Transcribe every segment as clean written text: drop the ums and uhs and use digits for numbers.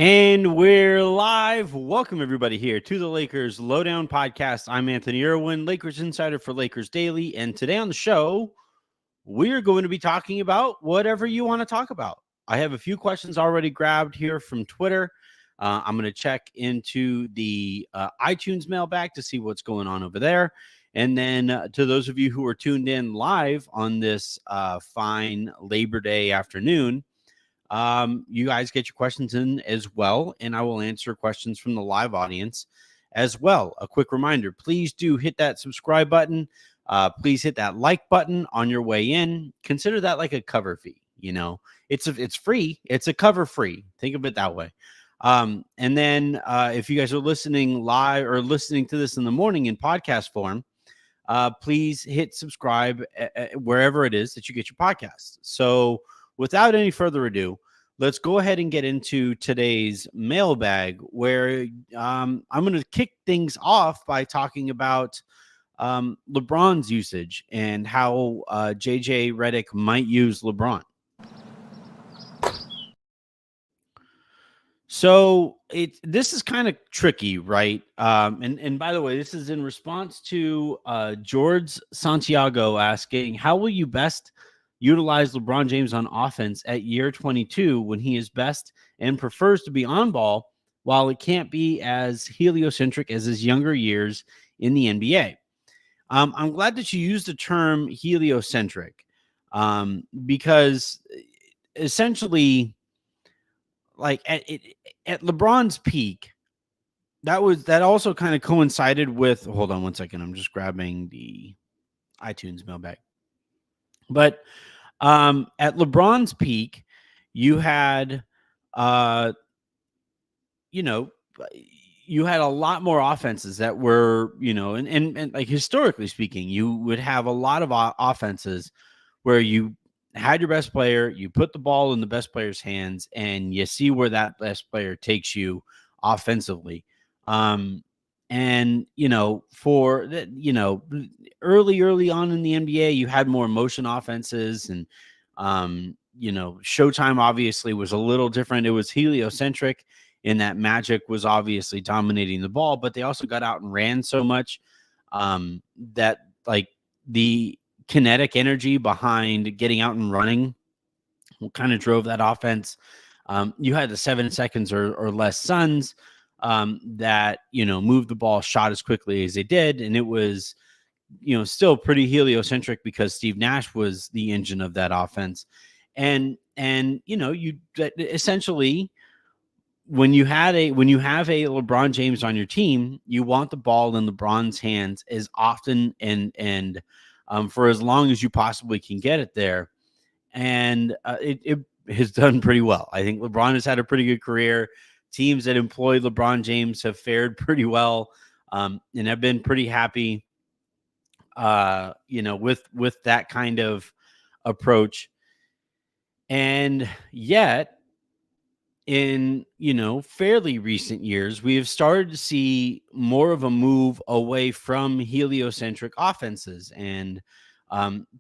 And we're live. Welcome, everybody, here to the Lakers Lowdown Podcast. I'm Anthony Irwin, Lakers Insider for Lakers Daily. And today on the show, we're going to be talking about whatever you want to talk about. I have a few questions already grabbed here from Twitter. I'm going to check into the iTunes mailbag to see what's going on over there. And then to those of you who are tuned in live on this fine Labor Day afternoon, you guys get your questions in as well, and I will answer questions from the live audience as well. A quick reminder, please do hit that subscribe button. Please hit that like button on your way in. Consider that like a cover fee. You know, it's free. It's a cover free. Think of it that way. And then if you guys are listening live or listening to this in the morning in podcast form, please hit subscribe wherever it is that you get your podcasts. So without any further ado, let's go ahead and get into today's mailbag, where I'm going to kick things off by talking about LeBron's usage and how JJ Redick might use LeBron. So this is kind of tricky, right? And by the way, this is in response to George Santiago asking, how will you best utilize LeBron James on offense at year 22 when he is best and prefers to be on ball, while it can't be as heliocentric as his younger years in the NBA? I'm glad that you used the term heliocentric because essentially, like at LeBron's peak, that also kind of coincided with. Hold on one second, I'm just grabbing the iTunes mailbag. But at LeBron's peak, you had, you know, you had a lot more offenses that were, and like historically speaking, you would have a lot of offenses where you had your best player, you put the ball in the best player's hands, and you see where that best player takes you offensively. And for that, early on in the NBA, you had more motion offenses, and Showtime obviously was a little different. It was heliocentric in that Magic was obviously dominating the ball, but they also got out and ran so much that like the kinetic energy behind getting out and running kind of drove that offense. You had the 7 seconds or less Suns that moved the ball, shot as quickly as they did, and it was still pretty heliocentric because Steve Nash was the engine of that offense. And you essentially, when you have a LeBron James on your team, you want the ball in LeBron's hands as often and for as long as you possibly can get it there. And it has done pretty well. I think LeBron has had a pretty good career. Teams that employ LeBron James have fared pretty well and have been pretty happy, with that kind of approach. And yet, in fairly recent years, we have started to see more of a move away from heliocentric offenses, and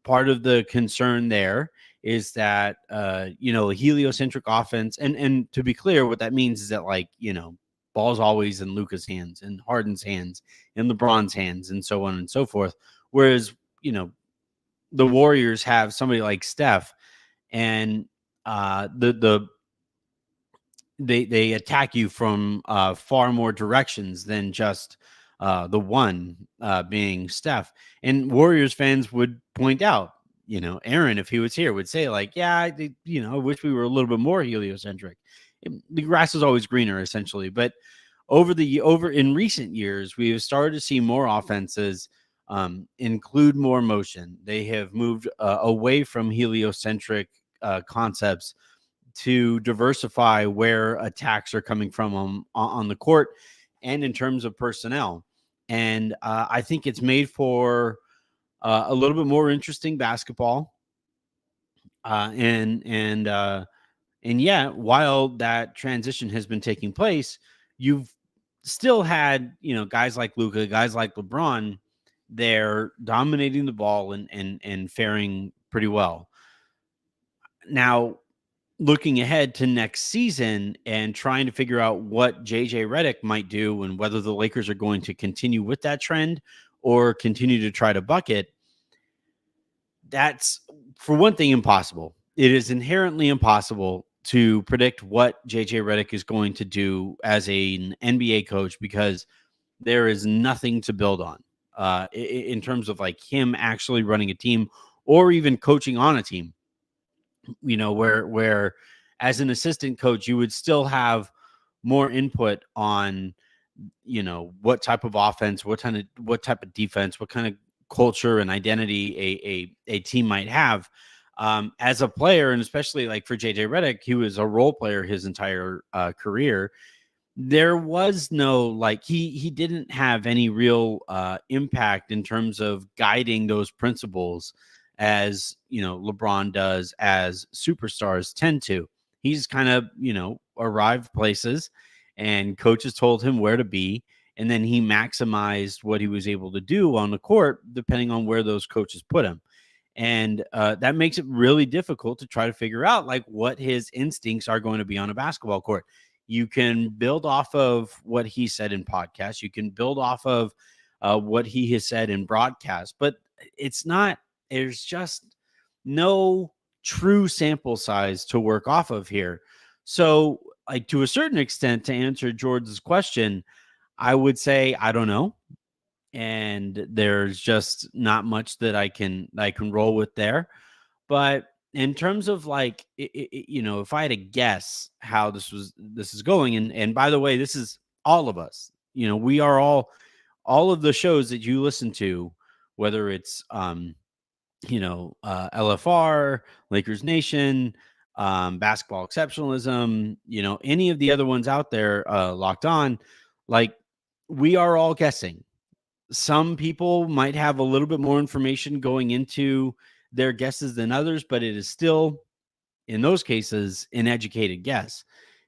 part of the concern there is that a heliocentric offense, and to be clear, what that means is that ball's always in Luka's hands and Harden's hands and LeBron's hands and so on and so forth, whereas the Warriors have somebody like Steph, and they attack you from far more directions than just the one being Steph. And Warriors fans would point out, Aaron, if he was here, would say I wish we were a little bit more heliocentric. The grass is always greener, essentially. But over in recent years, we have started to see more offenses include more motion. They have moved away from heliocentric concepts to diversify where attacks are coming from on the court and in terms of personnel. And I think it's made for a little bit more interesting basketball. And yet, while that transition has been taking place, you've still had, guys like Luka, guys like LeBron, they're dominating the ball and faring pretty well. Now, looking ahead to next season and trying to figure out what JJ Redick might do and whether the Lakers are going to continue with that trend or continue to try to buck it, that's, for one thing, impossible. It is inherently impossible to predict what JJ Redick is going to do as an NBA coach because there is nothing to build on in terms of like him actually running a team or even coaching on a team. Where as an assistant coach you would still have more input on what type of offense, what type of defense, what kind of culture and identity a team might have. As a player, and especially like for JJ Redick, he was a role player his entire career. There was no, like, he didn't have any real impact in terms of guiding those principles as LeBron does, as superstars tend to. He's kind of arrived places and coaches told him where to be, and then he maximized what he was able to do on the court depending on where those coaches put him. And that makes it really difficult to try to figure out like what his instincts are going to be on a basketball court. You can build off of what he said in podcasts. You can build off of what he has said in broadcasts, but there's just no true sample size to work off of here. So, like, to a certain extent, to answer George's question, I would say, I don't know. And there's just not much that I can roll with there. But in terms of like, if I had to guess how this is going, and by the way, this is all of us. We are all of the shows that you listen to, whether it's LFR, Lakers Nation, Basketball Exceptionalism, any of the other ones out there, Locked On, like, we are all guessing. Some people might have a little bit more information going into their guesses than others, but it is still, in those cases, an educated guess.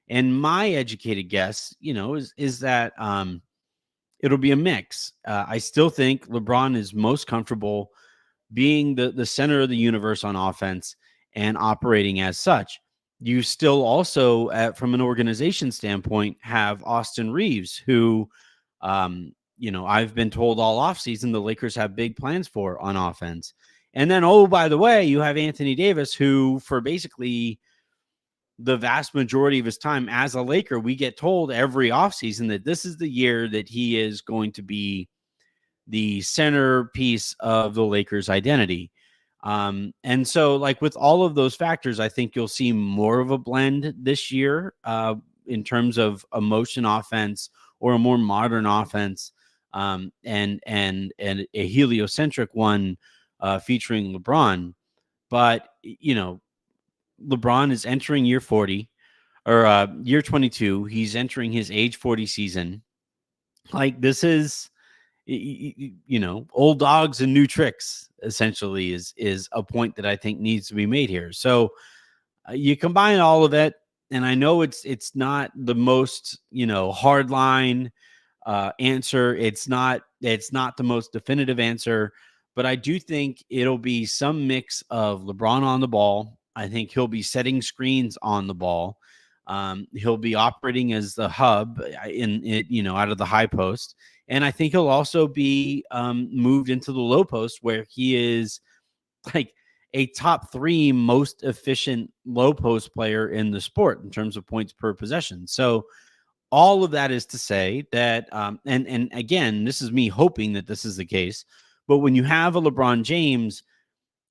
And my educated guess, is that it'll be a mix. I still think LeBron is most comfortable being the center of the universe on offense and operating as such. You still also, from an organization standpoint, have Austin Reeves, who I've been told all offseason the Lakers have big plans for on offense. And then, oh, by the way, you have Anthony Davis, who for basically the vast majority of his time as a Laker, we get told every offseason that this is the year that he is going to be the centerpiece of the Lakers' identity. And so, like, with all of those factors, I think you'll see more of a blend this year in terms of a motion offense or a more modern offense, and a heliocentric one featuring LeBron. But LeBron is entering year 40 or year 22. He's entering his age 40 season. Like, this is, old dogs and new tricks, essentially, is a point that I think needs to be made here. So you combine all of it, and I know it's not the most hard line answer. It's not the most definitive answer, but I do think it'll be some mix of LeBron on the ball. I think he'll be setting screens on the ball. He'll be operating as the hub in it, out of the high post. And I think he'll also be moved into the low post, where he is like a top 3 most efficient low post player in the sport in terms of points per possession. So all of that is to say that, and again, this is me hoping that this is the case, but when you have a LeBron James,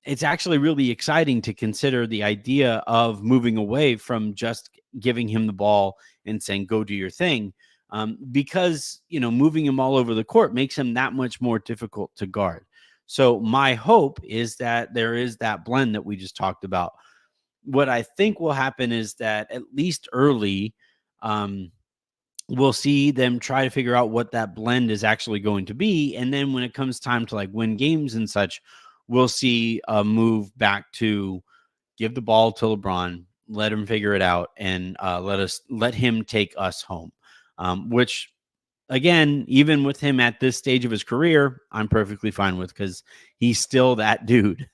it's actually really exciting to consider the idea of moving away from just giving him the ball and saying, go do your thing. Because, moving him all over the court makes him that much more difficult to guard. So my hope is that there is that blend that we just talked about. What I think will happen is that at least early, we'll see them try to figure out what that blend is actually going to be. And then when it comes time to like win games and such, we'll see a move back to give the ball to LeBron, let him figure it out, and let him take us home. Which, again, even with him at this stage of his career, I'm perfectly fine with, because he's still that dude.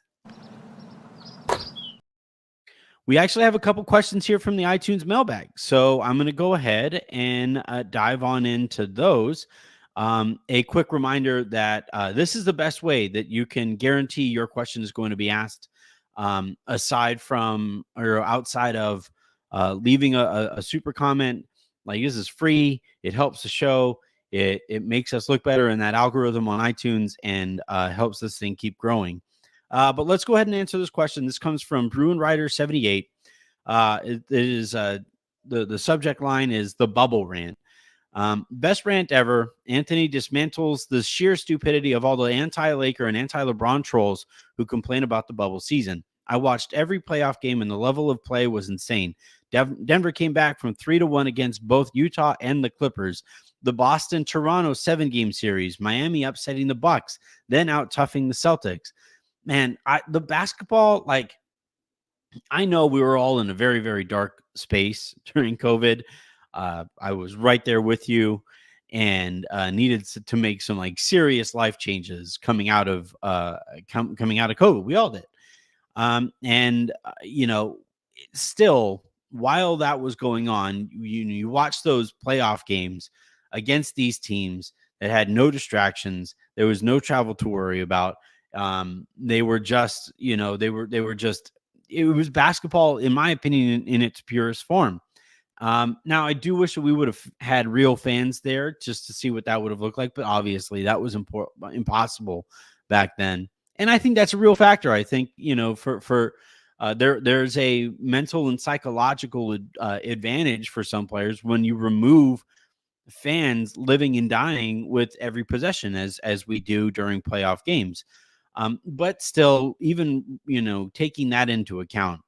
We actually have a couple questions here from the iTunes mailbag. So I'm going to go ahead and dive on into those. A quick reminder that this is the best way that you can guarantee your question is going to be asked, aside from or outside of leaving a super comment. Like, this is free. It helps the show. It makes us look better in that algorithm on iTunes, and helps this thing keep growing. But let's go ahead and answer this question. This comes from Bruin Rider 78. It is the subject line is the bubble rant. Best rant ever. Anthony dismantles the sheer stupidity of all the anti-Laker and anti-LeBron trolls who complain about the bubble season. I watched every playoff game, and the level of play was insane. Denver came back from 3-1 against both Utah and the Clippers. The Boston-Toronto 7-game series, Miami upsetting the Bucks, then out-toughing the Celtics. Man, the basketball, like, I know we were all in a very, very dark space during COVID. I was right there with you, and needed to make some like serious life changes coming out of coming out of COVID. We all did. And still, while that was going on, you watch those playoff games against these teams that had no distractions. There was no travel to worry about. They were just, it was basketball, in my opinion, in its purest form. Now, I do wish that we would have had real fans there just to see what that would have looked like, but obviously that was impossible back then. And I think that's a real factor. I think, there's a mental and psychological advantage for some players when you remove fans living and dying with every possession, as we do during playoff games. But still, even, taking that into account,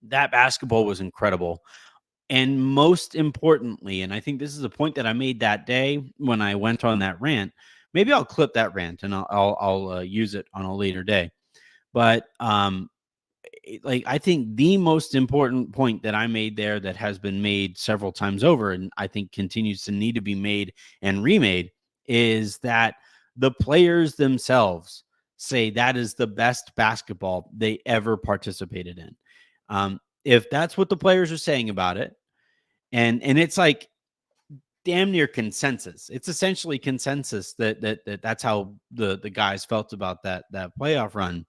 that basketball was incredible. And most importantly, and I think this is a point that I made that day when I went on that rant. Maybe I'll clip that rant and I'll use it on a later day. But I think the most important point that I made there, that has been made several times over, and I think continues to need to be made and remade, is that the players themselves say that is the best basketball they ever participated in. If that's what the players are saying about it, and it's like damn near consensus, it's essentially consensus that's how the guys felt about that playoff run.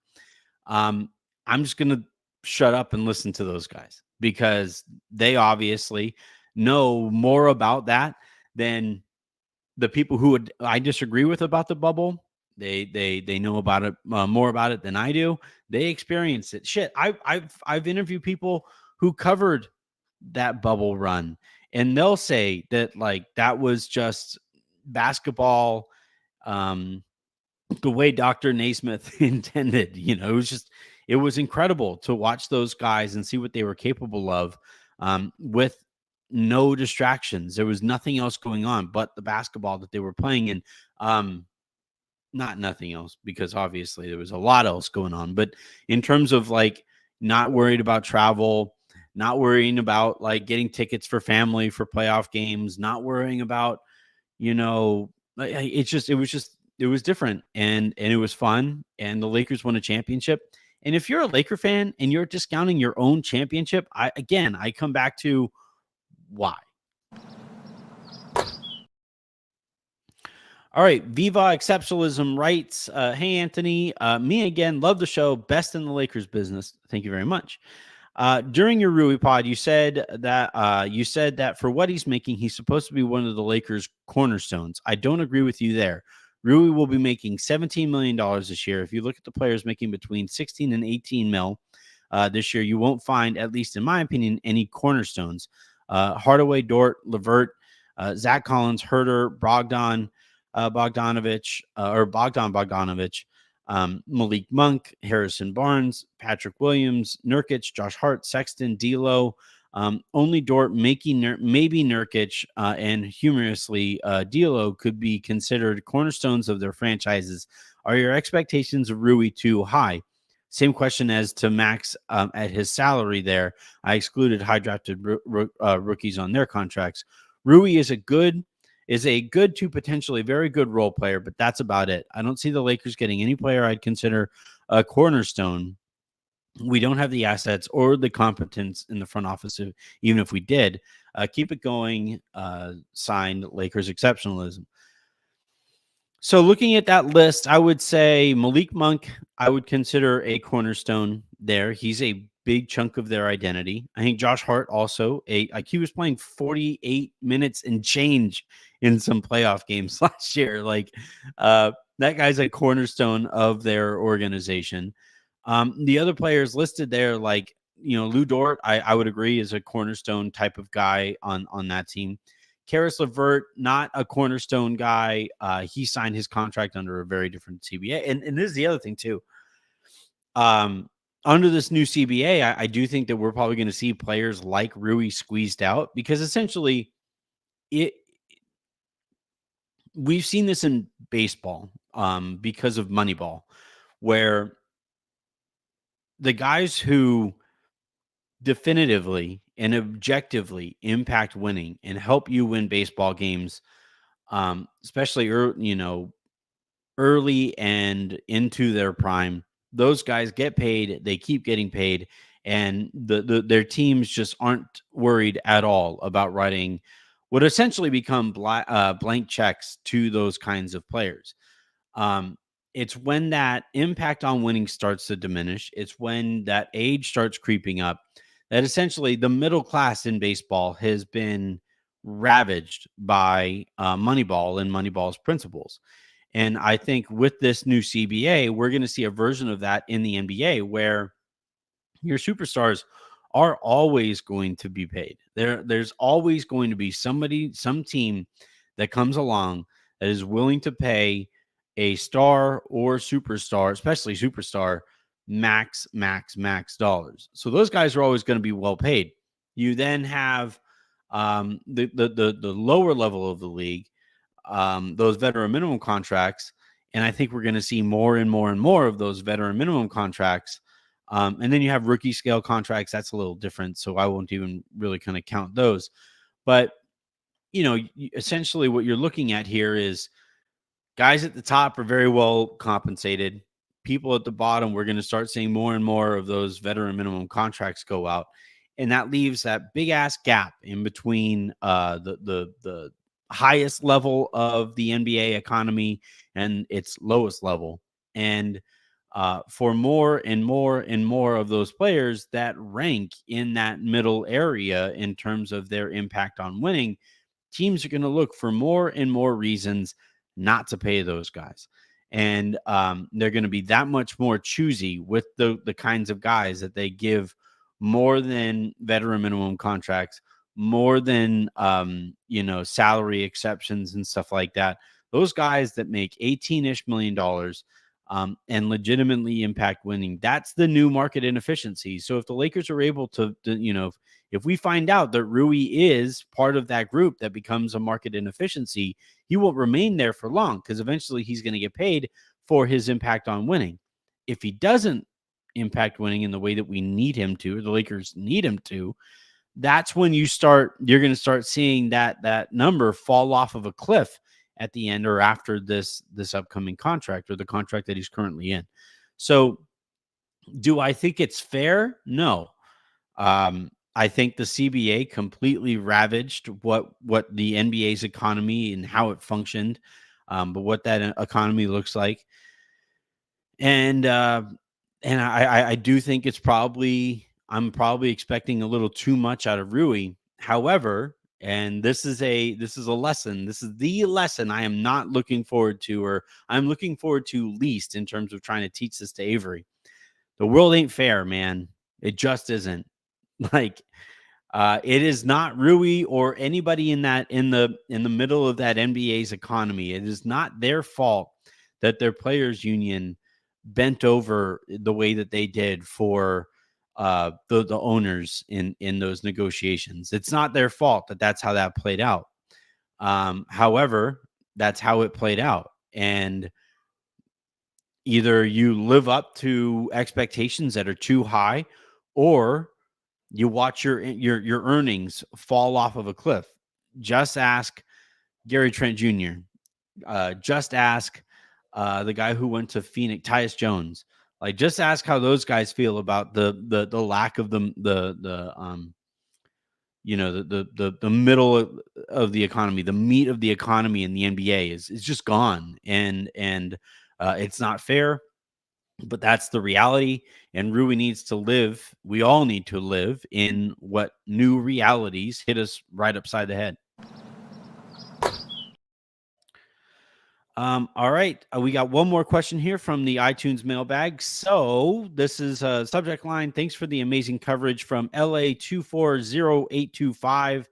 I'm just gonna shut up and listen to those guys, because they obviously know more about that than the people who I disagree with about the bubble. They know about it more about it than I do. They experience it. Shit, I've interviewed people who covered that bubble run, and they'll say that like that was just basketball, the way Dr. Naismith intended. It was incredible to watch those guys and see what they were capable of, with no distractions. There was nothing else going on but the basketball that they were playing. And not nothing else, because obviously there was a lot else going on, but in terms of like not worried about travel, not worrying about like getting tickets for family for playoff games, not worrying about, it was different, and it was fun, and the Lakers won a championship. And if you're a Laker fan and you're discounting your own championship, I come back to why. All right. Viva Exceptionalism writes, hey, Anthony, me again, love the show. Best in the Lakers business. Thank you very much. During your Rui pod, you said that for what he's making, he's supposed to be one of the Lakers' cornerstones. I don't agree with you there. Rui will be making $17 million this year. If you look at the players making between 16 and 18 mil this year, you won't find, at least in my opinion, any cornerstones. Hardaway, Dort, LeVert, Zach Collins, Herter, Bogdan Bogdanovic, Malik Monk, Harrison Barnes, Patrick Williams, Nurkic, Josh Hart, Sexton, D'Lo, only Dort, maybe Nurkic, and humorously, D'Lo could be considered cornerstones of their franchises. Are your expectations of Rui too high? Same question as to Max at his salary there. I excluded high drafted rookies on their contracts. Rui is a good to potentially very good role player, but that's about it. I don't see the Lakers getting any player I'd consider a cornerstone We don't have the assets or the competence in the front office, even if we did. Keep it going. Signed, Lakers exceptionalism. So looking at that list, I would say Malik Monk, I would consider a cornerstone there. He's a big chunk of their identity. I think Josh Hart also, like he was playing 48 minutes and change in some playoff games last year. Like that guy's a cornerstone of their organization. The other players listed there, like, Lou Dort, I would agree is a cornerstone type of guy on that team. Karis LeVert, not a cornerstone guy. He signed his contract under a very different CBA. And this is the other thing, too. Under this new CBA, I do think that we're probably going to see players like Rui squeezed out because essentially we've seen this in baseball because of Moneyball, where the guys who definitively and objectively impact winning and help you win baseball games, especially early and into their prime. Those guys get paid, they keep getting paid, and their teams just aren't worried at all about writing what essentially become blank checks to those kinds of players. Um, it's when that impact on winning starts to diminish. It's when that age starts creeping up that essentially the middle class in baseball has been ravaged by Moneyball and Moneyball's principles. And I think with this new CBA, we're going to see a version of that in the NBA where your superstars are always going to be paid. There's always going to be some team that comes along that is willing to pay a star or superstar, especially superstar, max dollars. So those guys are always going to be well paid. You then have the lower level of the league, those veteran minimum contracts. And I think we're going to see more and more and more of those veteran minimum contracts. And then you have rookie scale contracts. That's a little different. So I won't even really kind of count those. But, essentially what you're looking at here is guys at the top are very well compensated. People at the bottom, we're going to start seeing more and more of those veteran minimum contracts go out. And that leaves that big ass gap in between the highest level of the NBA economy and its lowest level. And for more and more and more of those players that rank in that middle area in terms of their impact on winning, teams are going to look for more and more reasons not to pay those guys. And they're going to be that much more choosy with the kinds of guys that they give more than veteran minimum contracts, more than salary exceptions and stuff like that. Those guys that make 18-ish million dollars and legitimately impact winning, that's the new market inefficiency. So if the Lakers are able to if we find out that Rui is part of that group that becomes a market inefficiency, he won't remain there for long because eventually he's going to get paid for his impact on winning. If he doesn't impact winning in the way that we need him to, or the Lakers need him to, that's when you're going to start seeing that number fall off of a cliff at the end or after this upcoming contract or the contract that he's currently in. So do I think it's fair? No. I think the CBA completely ravaged what the NBA's economy and how it functioned, but what that economy looks like. And I do think I'm probably expecting a little too much out of Rui. However, and this is a lesson. This is the lesson I am not looking forward to, or I'm looking forward to least in terms of trying to teach this to Avery. The world ain't fair, man. It just isn't. Like, it is not Rui or anybody in the middle of that NBA's economy. It is not their fault that their players union bent over the way that they did for the owners in those negotiations. It's not their fault that that's how that played out. However, that's how it played out. And either you live up to expectations that are too high, or you watch your earnings fall off of a cliff. Just ask Gary Trent Jr. Just ask the guy who went to Phoenix, Tyus Jones. Like, just ask how those guys feel about the lack of the middle of the economy, the meat of the economy in the NBA is just gone, and it's not fair, but that's the reality. And Rui needs to live. We all need to live in what new realities hit us right upside the head. All right. We got one more question here from the iTunes mailbag. So this is a subject line. Thanks for the amazing coverage from LA 240825.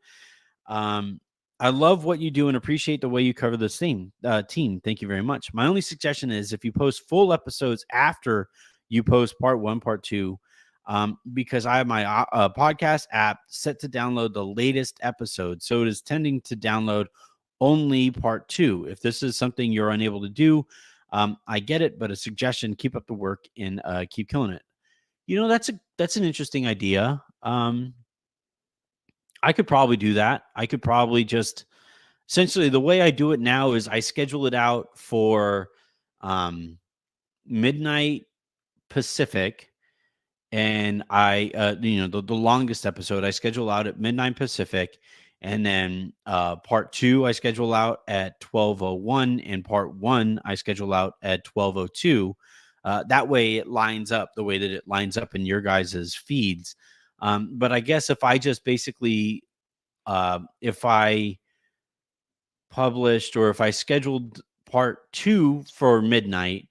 I love what you do and appreciate the way you cover this team. Thank you very much. My only suggestion is if you post full episodes after you post part one, part two, because I have my podcast app set to download the latest episode. So it is tending to download only part two. If this is something you're unable to do, I get it, but a suggestion: keep up the work and keep killing it. That's an interesting idea. I could probably do that. I could probably just essentially the way I do it now is I schedule it out for midnight Pacific, and the longest episode I schedule out at midnight Pacific, and then part two I schedule out at 12:01, and part one I schedule out at 12:02. That way it lines up the way that it lines up in your guys's feeds. But I guess if I just basically if I published or if I scheduled part two for midnight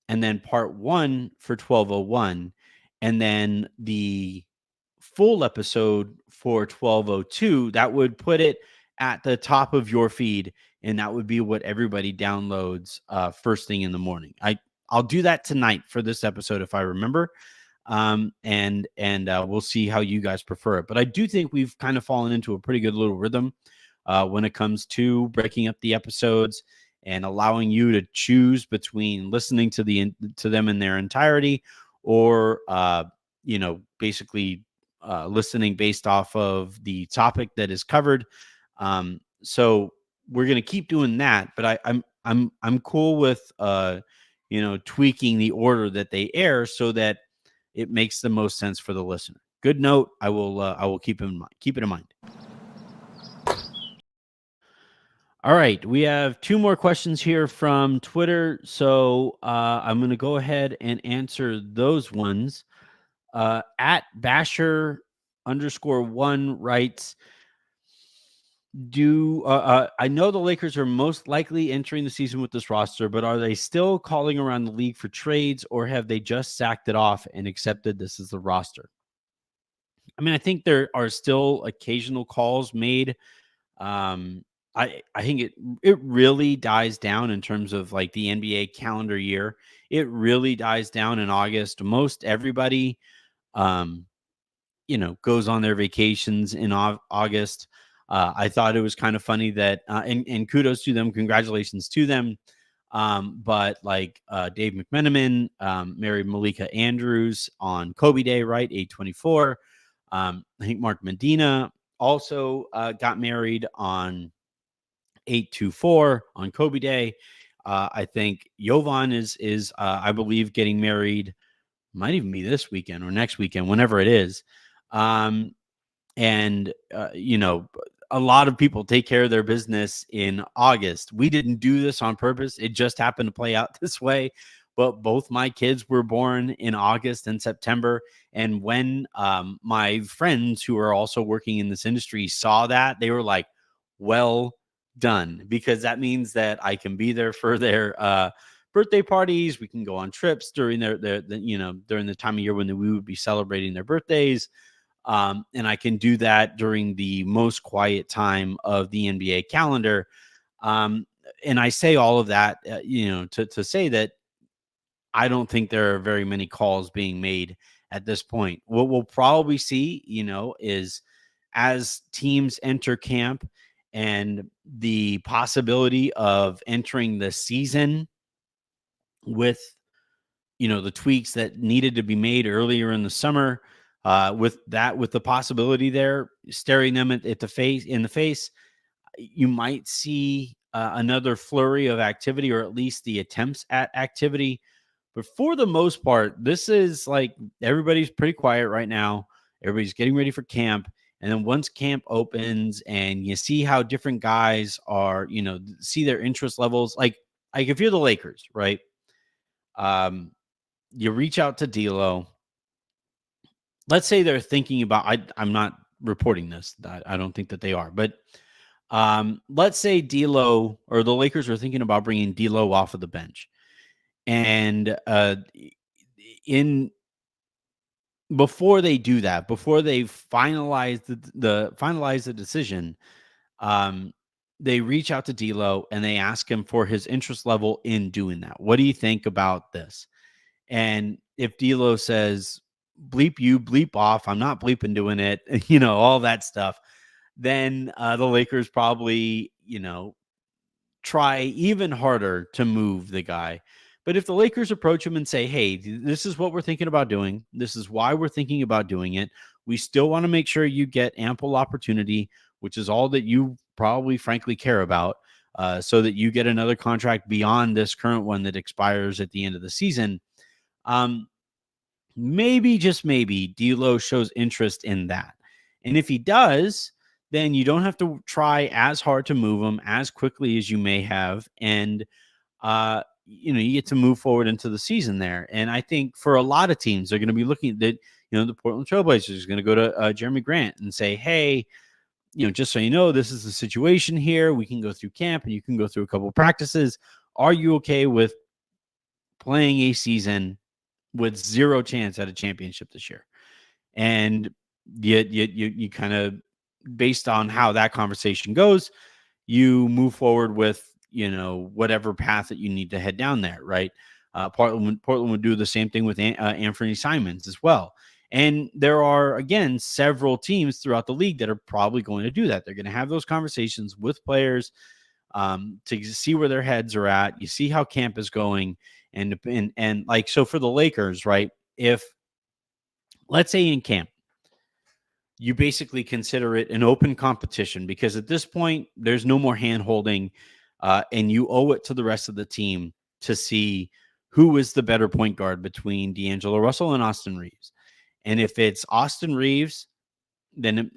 and then part one for 12:01, and then the full episode for 12:02, that would put it at the top of your feed, and that would be what everybody downloads first thing in the morning. I'll do that tonight for this episode if I remember, and we'll see how you guys prefer it. But I do think we've kind of fallen into a pretty good little rhythm when it comes to breaking up the episodes and allowing you to choose between listening to them in their entirety, or basically listening based off of the topic that is covered. So we're gonna keep doing that, but I'm cool with tweaking the order that they air so that it makes the most sense for the listener. Good note. I will keep it in mind. All right, we have two more questions here from Twitter, so I'm going to go ahead and answer those ones. At Basher_1 writes, I know the Lakers are most likely entering the season with this roster, but are they still calling around the league for trades, or have they just sacked it off and accepted this is the roster? I mean, I think there are still occasional calls made. I think it really dies down in terms of like the NBA calendar year. It really dies down in August. Most everybody, goes on their vacations in August. I thought it was kind of funny that, and kudos to them, congratulations to them. But like Dave McMenamin married Malika Andrews on Kobe Day, right? 8/24. I think Mark Medina also got married on 8/24 on Kobe Day. I think Jovan is I believe getting married, might even be this weekend or next weekend, whenever it is. And a lot of people take care of their business in August. We didn't do this on purpose. It just happened to play out this way. But both my kids were born in August and September. And when my friends who are also working in this industry saw that, they were like, well done, because that means that I can be there for their birthday parties. We can go on trips during their during the time of year when we would be celebrating their birthdays. And I can do that during the most quiet time of the NBA calendar. And I say all of that, to say that I don't think there are very many calls being made at this point. What we'll probably see, is as teams enter camp and the possibility of entering the season with, the tweaks that needed to be made earlier in the summer, with the possibility there staring them in the face, you might see another flurry of activity, or at least the attempts at activity. But for the most part, this is like everybody's pretty quiet right now. Everybody's getting ready for camp. And then once camp opens and you see how different guys are, see their interest levels, like if you're the Lakers, right? Um, you reach out to D'Lo. Let's say they're thinking about. I'm not reporting this. I don't think that they are, but let's say D'Lo or the Lakers are thinking about bringing D'Lo off of the bench, and in before they do that, before they finalize the decision, um, they reach out to D'Lo and they ask him for his interest level in doing that. What do you think about this? And if D'Lo says, "Bleep you, bleep off," I'm not bleeping doing it, all that stuff, then the Lakers probably, try even harder to move the guy. But if the Lakers approach him and say, "Hey, this is what we're thinking about doing. This is why we're thinking about doing it. We still want to make sure you get ample opportunity, which is all that you probably frankly care about, so that you get another contract beyond this current one that expires at the end of the season." Um, Maybe, just maybe, D'Lo shows interest in that. And if he does, then you don't have to try as hard to move him as quickly as you may have. And, you get to move forward into the season there. And I think for a lot of teams, they're going to be looking at that, the Portland Trailblazers is going to go to Jeremy Grant and say, "Hey, just so you know, this is the situation here. We can go through camp and you can go through a couple of practices. Are you okay with playing a season with zero chance at a championship this year?" And you kind of, based on how that conversation goes, you move forward with whatever path that you need to head down there, right? Portland would do the same thing with Anthony Simons as well. And there are, again, several teams throughout the league that are probably going to do that. They're going to have those conversations with players, to see where their heads are at. You see how camp is going, and like, so for the Lakers, right? If, let's say, in camp, you basically consider it an open competition, because at this point there's no more hand holding, and you owe it to the rest of the team to see who is the better point guard between D'Angelo Russell and Austin Reeves. And if it's Austin Reeves, then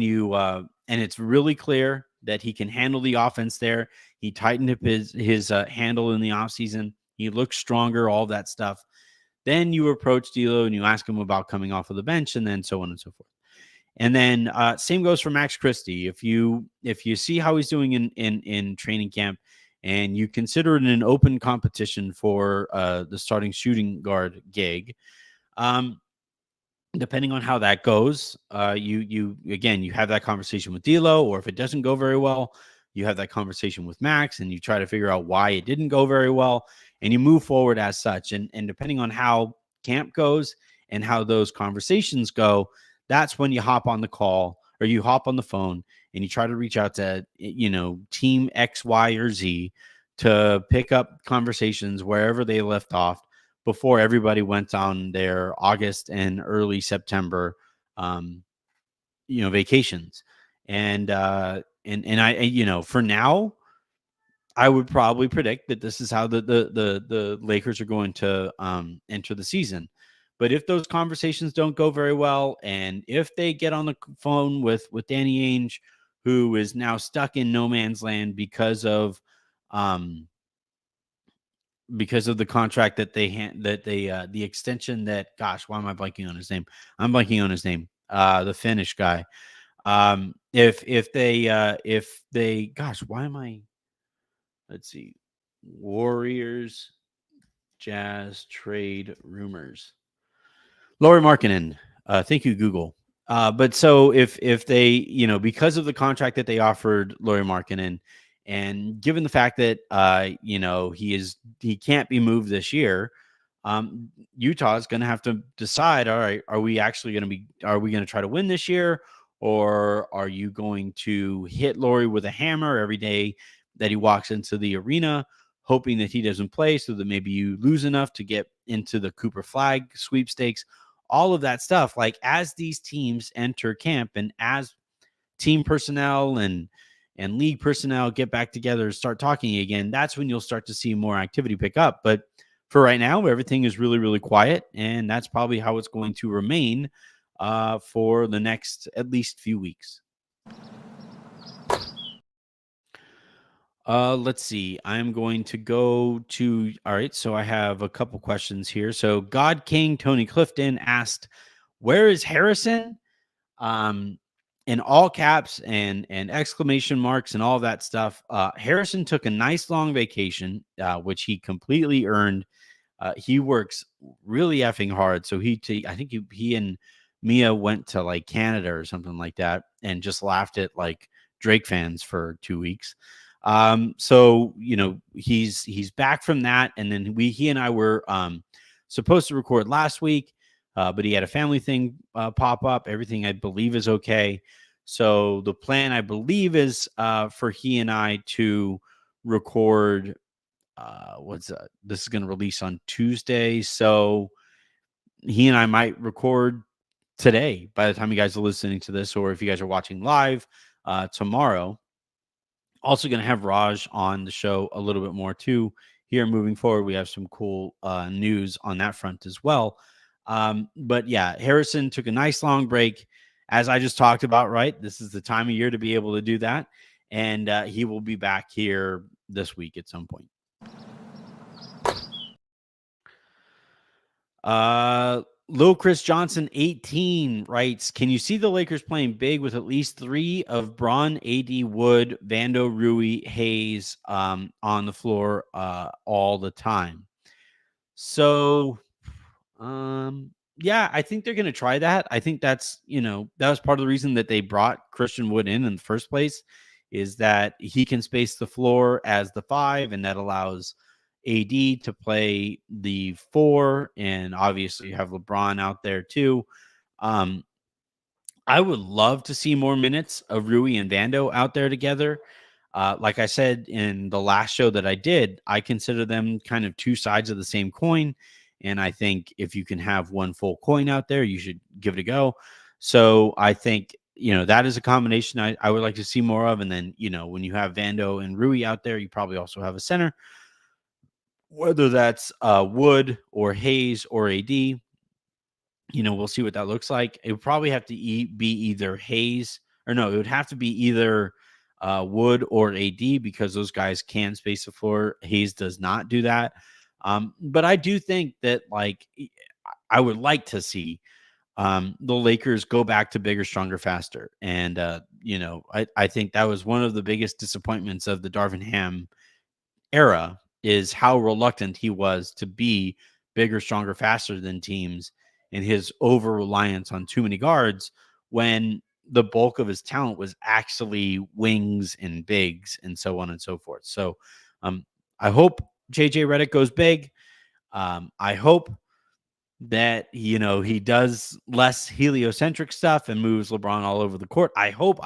you and it's really clear that he can handle the offense there. He tightened up his handle in the offseason. He looks stronger, all that stuff. Then you approach D'Lo and you ask him about coming off of the bench, and then so on and so forth. And then same goes for Max Christie. If you see how he's doing in training camp, and you consider it an open competition for the starting shooting guard gig, depending on how that goes, you have that conversation with D'Lo, or if it doesn't go very well, you have that conversation with Max, and you try to figure out why it didn't go very well, and you move forward as such. And depending on how camp goes and how those conversations go, that's when you hop on the call, or you hop on the phone, and you try to reach out to team X, Y, or Z to pick up conversations wherever they left off before everybody went on their August and early September, vacations. And I, for now, I would probably predict that this is how the Lakers are going to enter the season. But if those conversations don't go very well, and if they get on the phone with Danny Ainge, who is now stuck in no man's land because of the contract that the extension that, gosh, why am I blanking on his name? I'm blanking on his name. The Finnish guy. If they, gosh, why am I? Let's see. Warriors, Jazz trade rumors. Lauri Markkanen. Thank you, Google. But so if they, because of the contract that they offered Lauri Markkanen, and given the fact that he can't be moved this year, Utah is going to have to decide, all right, are we going to try to win this year, or are you going to hit Lauri with a hammer every day that he walks into the arena, hoping that he doesn't play, so that maybe you lose enough to get into the Cooper Flag sweepstakes? All of that stuff, like, as these teams enter camp, and as team personnel and league personnel get back together and start talking again, that's when you'll start to see more activity pick up. But for right now, everything is really, really quiet, and that's probably how it's going to remain for the next at least few weeks. Let's see. I'm going to go to. All right. So I have a couple questions here. So God King Tony Clifton asked, "Where is Harrison?" Um, in all caps and exclamation marks and all that stuff. Harrison took a nice long vacation, which he completely earned. He works really effing hard. So I think he and Mia went to like Canada or something like that and just laughed at like Drake fans for 2 weeks. So he's back from that, and then he and I were supposed to record last week, but he had a family thing pop up. Everything I believe is okay. So the plan I believe is for he and I to record this is going to release on Tuesday, so he and I might record today by the time you guys are listening to this, or if you guys are watching live tomorrow. Also going to have Raj on the show a little bit more too here moving forward. We have some cool news on that front as well. But yeah, Harrison took a nice long break, as I just talked about, right? This is the time of year to be able to do that, and he will be back here this week at some point. Lil Chris Johnson 18 writes, "Can you see the Lakers playing big with at least 3 of Braun, AD, Wood, Vando, Rui, Hayes on the floor all the time?" So yeah, I think they're going to try that. I think that's, that was part of the reason that they brought Christian Wood in the first place, is that he can space the floor as the 5, and that allows AD to play the 4, and obviously you have LeBron out there too. I would love to see more minutes of Rui and Vando out there together. Like I said in the last show that I did, I consider them kind of two sides of the same coin. And I think if you can have one full coin out there, you should give it a go. So I think, that is a combination I would like to see more of. And then, when you have Vando and Rui out there, you probably also have a center, whether that's Wood or Hayes or AD. We'll see what that looks like. It would probably have to be either Hayes, or no, it would have to be either Wood or AD, because those guys can space the floor. Hayes does not do that. But I do think that, like, I would like to see the Lakers go back to bigger, stronger, faster. And, I think that was one of the biggest disappointments of the Darvin Ham era, is how reluctant he was to be bigger, stronger, faster than teams, and his over reliance on too many guards, when the bulk of his talent was actually wings and bigs and so on and so forth. So I hope JJ Redick goes big. I hope that, he does less heliocentric stuff and moves LeBron all over the court. I hope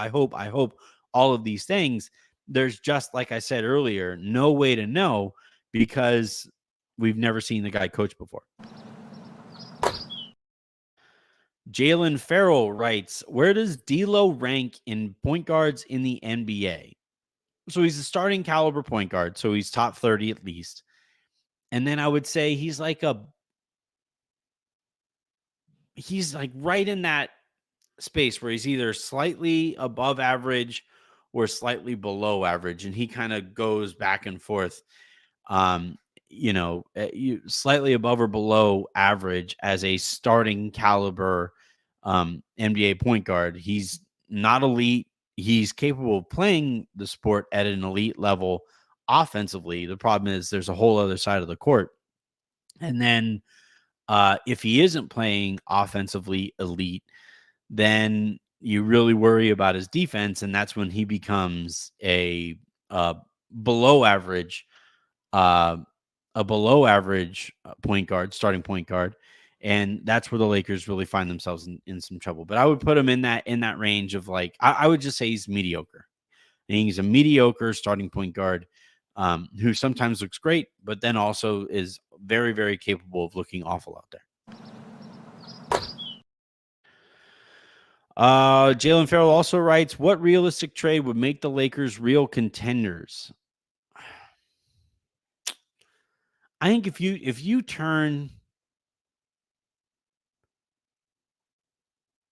all of these things. There's just, like I said earlier, no way to know, because we've never seen the guy coach before. Jalen Farrell writes, "Where does D'Lo rank in point guards in the NBA?" So he's a starting caliber point guard, so he's top 30 at least. And then I would say he's like right in that space where he's either slightly above average or slightly below average, and he kind of goes back and forth. Slightly above or below average as a starting caliber NBA point guard. He's not elite. He's capable of playing the sport at an elite level offensively. The problem is there's a whole other side of the court. And then if he isn't playing offensively elite, then you really worry about his defense, and that's when he becomes a below average point guard, starting point guard, and that's where the Lakers really find themselves in some trouble. But I would put him in that range of, like, I would just say he's mediocre. I think he's a mediocre starting point guard who sometimes looks great, but then also is very, very capable of looking awful out there. Jalen Farrell also writes, "What realistic trade would make the Lakers real contenders?" I think if you turn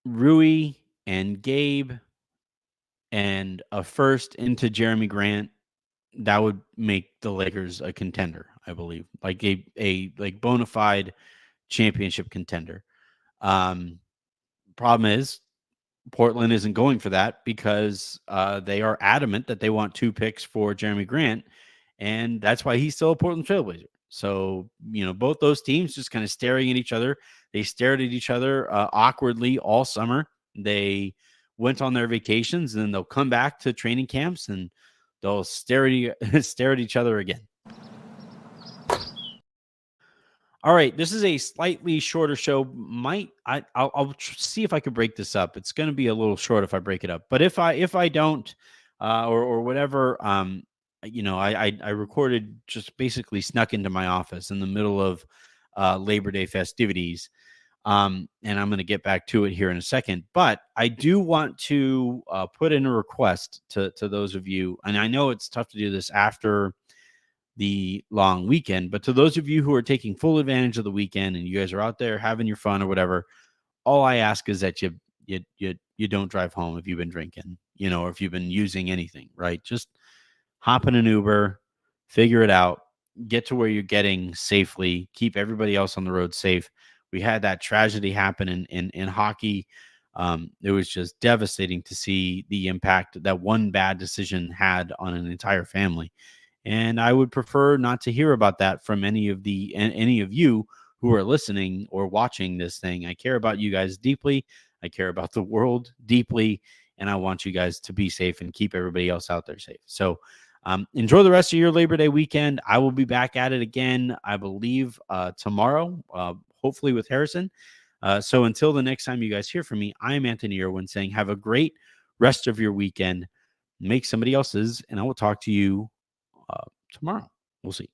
Rui and Gabe and a first into Jeremy Grant, that would make the Lakers a contender, I believe, like a like bona fide championship contender. Um, Problem is Portland isn't going for that because they are adamant that they want 2 picks for Jeremy Grant, and that's why he's still a Portland Trailblazer. So, both those teams just kind of staring at each other. They stared at each other awkwardly all summer. They went on their vacations, and then they'll come back to training camps and they'll stare stare at each other again. All right, this is a slightly shorter show. I'll see if I could break this up. It's going to be a little short if I break it up, but if I don't, or whatever, I recorded, just basically snuck into my office in the middle of Labor Day festivities, and I'm going to get back to it here in a second. But I do want to put in a request to those of you, and I know it's tough to do this after the long weekend, but to those of you who are taking full advantage of the weekend and you guys are out there having your fun or whatever, all I ask is that you don't drive home if you've been drinking, or if you've been using anything, right? Just hop in an Uber, figure it out, get to where you're getting safely, keep everybody else on the road safe. We had that tragedy happen in hockey. It was just devastating to see the impact that one bad decision had on an entire family. And I would prefer not to hear about that from any of you who are listening or watching this thing. I care about you guys deeply. I care about the world deeply, and I want you guys to be safe and keep everybody else out there safe. So enjoy the rest of your Labor Day weekend. I will be back at it again, I believe, tomorrow, hopefully with Harrison. So until the next time you guys hear from me, I'm Anthony Irwin saying have a great rest of your weekend. Make somebody else's, and I will talk to you tomorrow. We'll see.